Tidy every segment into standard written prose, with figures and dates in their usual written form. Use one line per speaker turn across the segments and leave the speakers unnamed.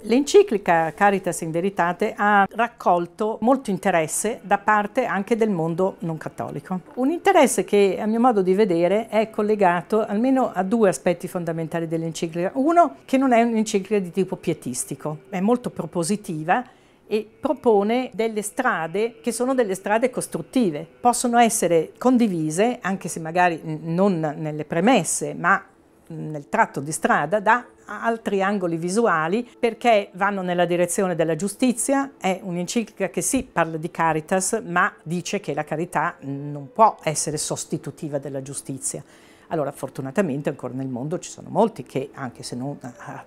L'enciclica Caritas in Veritate ha raccolto molto interesse da parte anche del mondo non cattolico. Un interesse che, a mio modo di vedere, è collegato almeno a due aspetti fondamentali dell'enciclica. Uno, che non è un'enciclica di tipo pietistico, è molto propositiva e propone delle strade che sono delle strade costruttive. Possono essere condivise, anche se magari non nelle premesse, ma nel tratto di strada, da altri angoli visuali, perché vanno nella direzione della giustizia. È un'enciclica che sì, parla di Caritas, ma dice che la carità non può essere sostitutiva della giustizia. Allora, fortunatamente ancora nel mondo ci sono molti che, anche se non,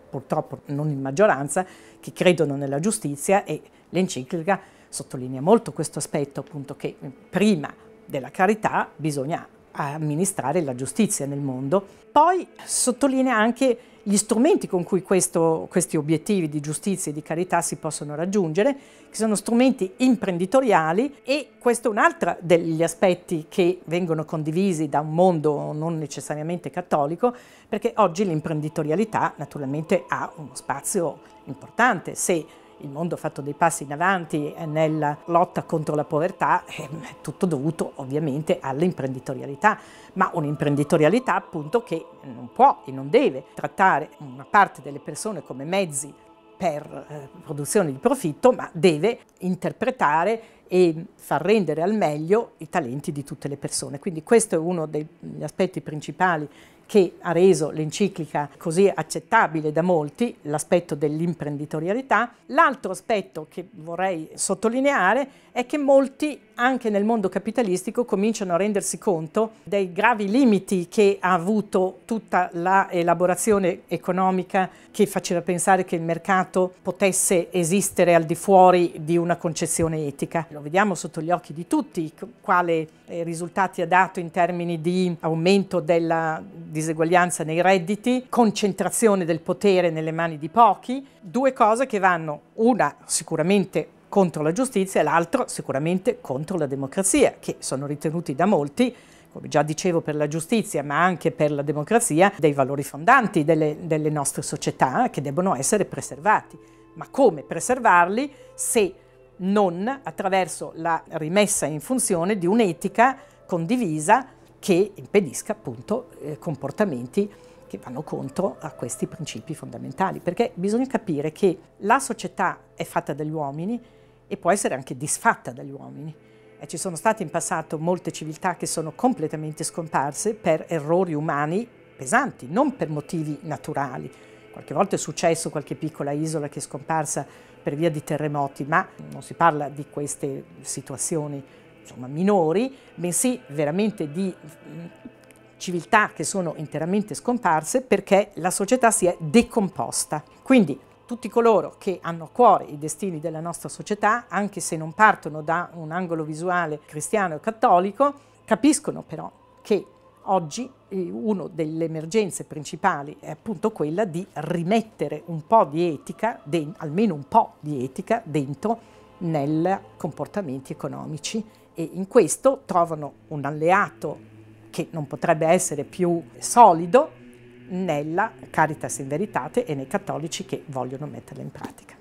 purtroppo non in maggioranza, che credono nella giustizia, e l'enciclica sottolinea molto questo aspetto, appunto, che prima della carità bisogna amministrare la giustizia nel mondo. Poi sottolinea anche gli strumenti con cui questi obiettivi di giustizia e di carità si possono raggiungere, che sono strumenti imprenditoriali, e questo è un altro degli aspetti che vengono condivisi da un mondo non necessariamente cattolico, perché oggi l'imprenditorialità naturalmente ha uno spazio importante. Se il mondo ha fatto dei passi in avanti nella lotta contro la povertà, è tutto dovuto ovviamente all'imprenditorialità, ma un'imprenditorialità appunto che non può e non deve trattare una parte delle persone come mezzi per produzione di profitto, ma deve interpretare e far rendere al meglio i talenti di tutte le persone. Quindi questo è uno degli aspetti principali che ha reso l'enciclica così accettabile da molti, l'aspetto dell'imprenditorialità. L'altro aspetto che vorrei sottolineare è che molti, anche nel mondo capitalistico, cominciano a rendersi conto dei gravi limiti che ha avuto tutta l'elaborazione economica, che faceva pensare che il mercato potesse esistere al di fuori di una concezione etica. Lo vediamo sotto gli occhi di tutti quale risultati ha dato in termini di aumento della diseguaglianza nei redditi, concentrazione del potere nelle mani di pochi, due cose che vanno, una sicuramente contro la giustizia e l'altro sicuramente contro la democrazia, che sono ritenuti da molti, come già dicevo per la giustizia, ma anche per la democrazia, dei valori fondanti delle nostre società che debbono essere preservati. Ma come preservarli se non attraverso la rimessa in funzione di un'etica condivisa che impedisca appunto comportamenti che vanno contro a questi principi fondamentali? Perché bisogna capire che la società è fatta dagli uomini e può essere anche disfatta dagli uomini. E ci sono state in passato molte civiltà che sono completamente scomparse per errori umani pesanti, non per motivi naturali. Qualche volta è successo qualche piccola isola che è scomparsa per via di terremoti, ma non si parla di queste situazioni, insomma, minori, bensì veramente di civiltà che sono interamente scomparse perché la società si è decomposta. Quindi tutti coloro che hanno a cuore i destini della nostra società, anche se non partono da un angolo visuale cristiano e cattolico, capiscono però che oggi una delle emergenze principali è appunto quella di rimettere un po' di etica, almeno un po' di etica, dentro nei comportamenti economici, e in questo trovano un alleato che non potrebbe essere più solido nella Caritas in Veritate e nei cattolici che vogliono metterla in pratica.